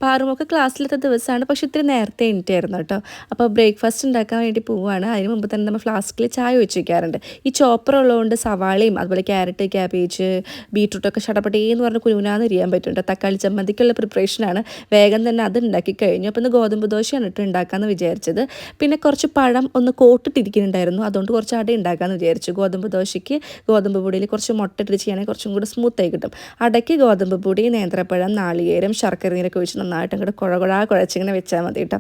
പാറുമൊക്കെ ക്ലാസ്സിലത്തെ ദിവസമാണ്. പക്ഷേ ഇത്തിരി നേരത്തെ എണീറ്റായിരുന്നു കേട്ടോ. അപ്പോൾ ബ്രേക്ക്ഫാസ്റ്റ് ഉണ്ടാക്കാൻ വേണ്ടി പോവുകയാണ്. അതിന് മുമ്പ് തന്നെ നമ്മൾ ഫ്ലാസ്കിൽ ചായ വെച്ച് വെക്കാറുണ്ട്. ഈ ചോപ്പർ ഉള്ളതുകൊണ്ട് സവാളയും അതുപോലെ ക്യാരറ്റ്, ക്യാബേജ്, ബീട്രൂട്ടൊക്കെ ചടപടേന്ന് പറഞ്ഞ് കുനുകുനാന്ന് എരിയാൻ പറ്റുന്നുണ്ട്. തക്കാളി ചമ്മന്തിക്കുള്ള പ്രിപ്പറേഷനാണ്. വേഗം തന്നെ അത് ഉണ്ടാക്കി കഴിഞ്ഞു. അപ്പോൾ ഇന്ന് ഗോതമ്പ് ദോശയാണ് ഇട്ട് ഉണ്ടാക്കാമെന്ന് വിചാരിച്ചത്. പിന്നെ കുറച്ച് പഴം ഒന്ന് കോട്ടിട്ടിരിക്കുന്നുണ്ടായിരുന്നു. അതുകൊണ്ട് കുറച്ച് അട ഉണ്ടാക്കാമെന്ന് വിചാരിച്ചു. ഗോതമ്പ് ദോശയ്ക്ക് ഗോതമ്പ് പൊടിയിൽ കുറച്ച് മുട്ട ഇട്ടിട്ട് ചെയ്യുകയാണെങ്കിൽ കുറച്ചും കൂടി സ്മൂത്തായി കിട്ടും. അടയ്ക്ക് ഗോതമ്പ് പൊടി, നേന്ത്രപ്പഴം, നാളികേരം, ശർക്കര നീരൊക്കെ ഒഴിച്ച് നന്നായിട്ട് അങ്ങോട്ട് കുഴച്ചിങ്ങനെ വെച്ചാൽ മതി കേട്ടോ.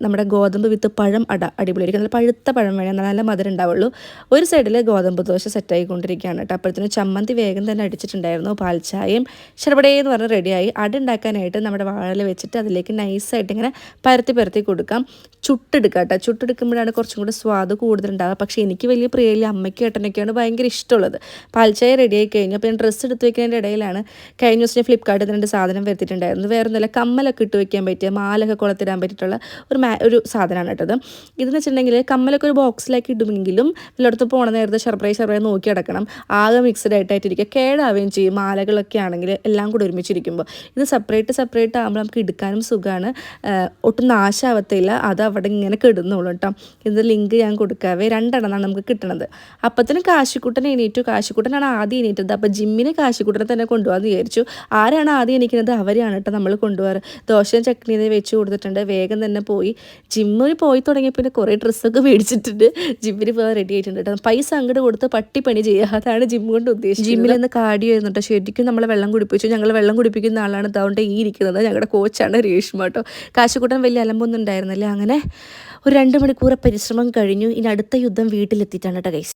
നമ്മുടെ ഗോതമ്പ് വിത്ത് പഴം അടിപൊളിയായിരിക്കും. നല്ല പഴുത്ത പഴം വേണം, നല്ല മധുരം ഉണ്ടാവുള്ളൂ. ഒരു സൈഡിൽ ഗോതമ്പ് ദോശ സെറ്റായിക്കൊണ്ടിരിക്കുകയാണ് കേട്ടോ. അപ്പോഴത്തേനും ചമ്മന്തി വേഗം തന്നെ അടിച്ചിട്ടുണ്ടായിരുന്നു. പാൽച്ചായയും ചെറുപടേന്ന് പറഞ്ഞ് റെഡിയായി. അട ഉണ്ടാക്കാനായിട്ട് നമ്മുടെ വാഴയിൽ വെച്ചിട്ട് അതിലേക്ക് നൈസായിട്ട് ഇങ്ങനെ പരത്തി കൊടുക്കാം. ചുട്ടെടുക്കുക കേട്ടോ. ചുട്ടെടുക്കുമ്പോഴാണ് കുറച്ചും കൂടി സ്വാദ് കൂടുതലുണ്ടാവുക. പക്ഷേ എനിക്ക് വലിയ പ്രിയയില്ല, അമ്മയ്ക്കും ഏട്ടനൊക്കെയാണ് ഭയങ്കര ഇഷ്ടമുള്ളത്. പാൽച്ചായ റെഡിയായി കഴിഞ്ഞു. അപ്പോൾ ഞാൻ ഡ്രസ്സ് എടുത്ത് വെക്കുന്നതിൻ്റെ ഇടയിലാണ് കഴിഞ്ഞ ദിവസം ഞാൻ ഫ്ലിപ്കാർട്ടിൽ നിന്ന് 2 സാധനം വരുത്തിയിട്ടുണ്ടായിരുന്നു. വേറെ ഒന്നുമില്ല, കമ്മലൊക്കെ ഇട്ട് വെക്കാൻ പറ്റിയ, മാലൊക്കെ കുളത്തിടാൻ പറ്റിയിട്ടുള്ള ഒരു സാധനമാണ് കേട്ടത്. ഇതെന്ന് വെച്ചിട്ടുണ്ടെങ്കിൽ കമ്മലൊക്കെ ഒരു ബോക്സിലേക്ക് ഇടുമെങ്കിലും എല്ലായിടത്തും പോകണ നേരത്തെ ചെറുപ്രായി നോക്കി അടക്കണം. ആകെ മിക്സഡ് ആയിട്ടിരിക്കുക, കേടാവുകയും ചെയ്യും. മാലകളൊക്കെ ആണെങ്കിൽ എല്ലാം കൂടി ഒരുമിച്ചിരിക്കുമ്പോൾ ഇത് സെപ്പറേറ്റ് ആകുമ്പോൾ നമുക്ക് എടുക്കാനും സുഖമാണ്. ഒട്ടും നാശാവത്തില്ല. അത് അവിടെ ഇങ്ങനെ കിടുന്നുള്ളൂ കേട്ടോ. ഇത് ലിങ്ക് ഞാൻ കൊടുക്കാവേ. 2 എണ്ണമാണ് നമുക്ക് കിട്ടണത്. അപ്പത്തിന് കാശിക്കുട്ടൻ എണീറ്റു. കാശിക്കുട്ടനാണ് ആദ്യം എണീറ്റത്. അപ്പോൾ ജിമ്മിന് കാശിക്കുട്ടനെ തന്നെ കൊണ്ടുപോകാമെന്ന് വിചാരിച്ചു. ആരാണ് ആദ്യം എണീക്കുന്നത്? അവരെയാണ് കേട്ടോ നമ്മൾ കൊണ്ടുപോകാറ്. ദോശയും ചട്നി വെച്ച് കൊടുത്തിട്ടുണ്ട്. വേഗം തന്നെ പോയി ജിമ്മിൽ പോയി തുടങ്ങിയ പിന്നെ കുറേ ഡ്രസ്സൊക്കെ മേടിച്ചിട്ടുണ്ട്. ജിമ്മിന് പോകാൻ റെഡി ആയിട്ടുണ്ട് കേട്ടോ. പൈസ അങ്ങോട്ട് കൊടുത്ത് പണി ചെയ്യുക, അതാണ് ജിം കൊണ്ട് ഉദ്ദേശിച്ചത്. ജിമ്മിൽ നിന്ന് കാർഡിയോ ആയിരുന്നു കേട്ടോ. ശരിക്കും നമ്മളെ വെള്ളം കുടിപ്പിച്ചു. ഞങ്ങൾ വെള്ളം കുടിപ്പിക്കുന്ന ആളാണ് അതുകൊണ്ട് ഈ ഇരിക്കുന്നത്. ഞങ്ങളുടെ കോച്ചാണ് രേഷ്മ കേട്ടോ. കാശിക്കുട്ടൻ വലിയ അലമ്പൊന്നും ഉണ്ടായിരുന്നില്ല. അങ്ങനെ ഒരു 2 മണിക്കൂർ പരിശ്രമം കഴിഞ്ഞു. ഇനി അടുത്ത യുദ്ധം വീട്ടിലെത്തിയിട്ടാണ് കേട്ടോ ഗൈസ്.